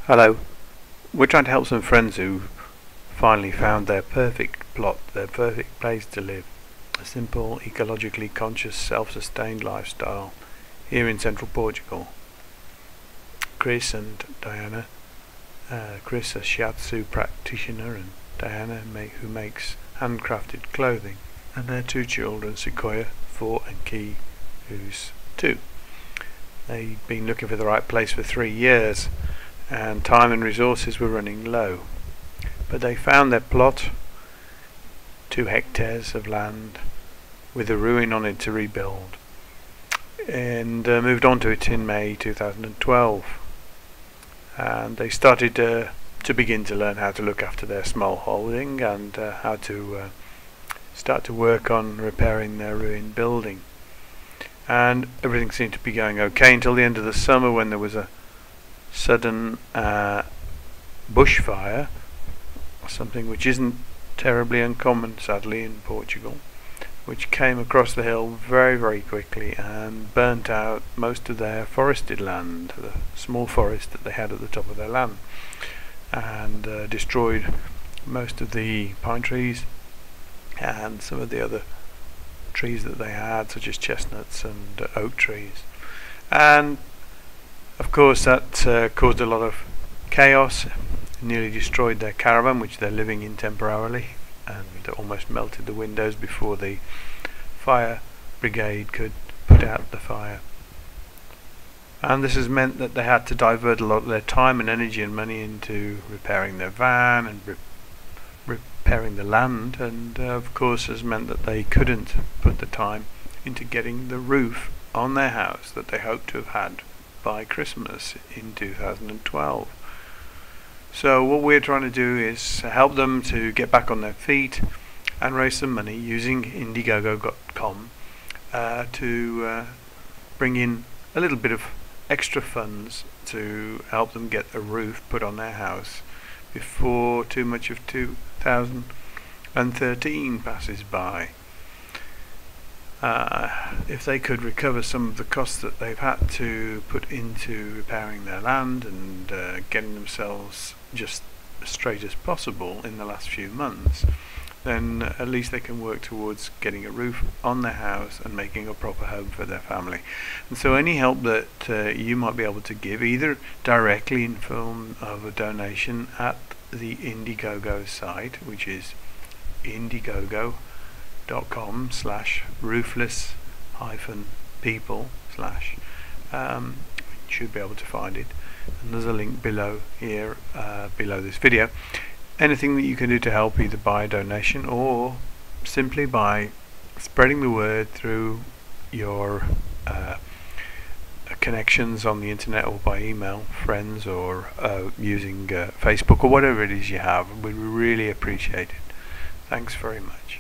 Hello. We're trying to help some friends who finally found their perfect plot, their perfect place to live. A simple, ecologically conscious, self-sustained lifestyle here in central Portugal. Chris and Diana. Chris, a shiatsu practitioner, and Diana, who makes handcrafted clothing. And their two children, Sequoia, 4, and Key, who's 2. They'd been looking for the right place for 3 years, and time and resources were running low. But they found their plot, 2 hectares of land with a ruin on it to rebuild, and moved on to it in May 2012. And they started to begin to learn how to look after their small holding and how to start to work on repairing their ruined building. And everything seemed to be going okay until the end of the summer, when there was a sudden bushfire, something which isn't terribly uncommon sadly in Portugal, which came across the hill very, very quickly and burnt out most of their forested land, the small forest that they had at the top of their land, and destroyed most of the pine trees and some of the other trees that they had, such as chestnuts and oak trees. And of course that caused a lot of chaos, nearly destroyed their caravan which they're living in temporarily, and almost melted the windows before the fire brigade could put out the fire. And this has meant that they had to divert a lot of their time and energy and money into repairing their van and repairing the land, and of course has meant that they couldn't put the time into getting the roof on their house that they hoped to have had by Christmas in 2012. So what we're trying to do is help them to get back on their feet and raise some money using Indiegogo.com to bring in a little bit of extra funds to help them get a roof put on their house before too much of 2013 passes by. If they could recover some of the costs that they've had to put into repairing their land and getting themselves just as straight as possible in the last few months, then at least they can work towards getting a roof on their house and making a proper home for their family. And so any help that you might be able to give, either directly in form of a donation at the Indiegogo site, which is indiegogo.com/roofless-people/ you should be able to find it, and there's a link below here, below this video. Anything that you can do to help, either by a donation or simply by spreading the word through your connections on the internet or by email, friends, or using Facebook or whatever it is you have, we'd really appreciate it. Thanks very much.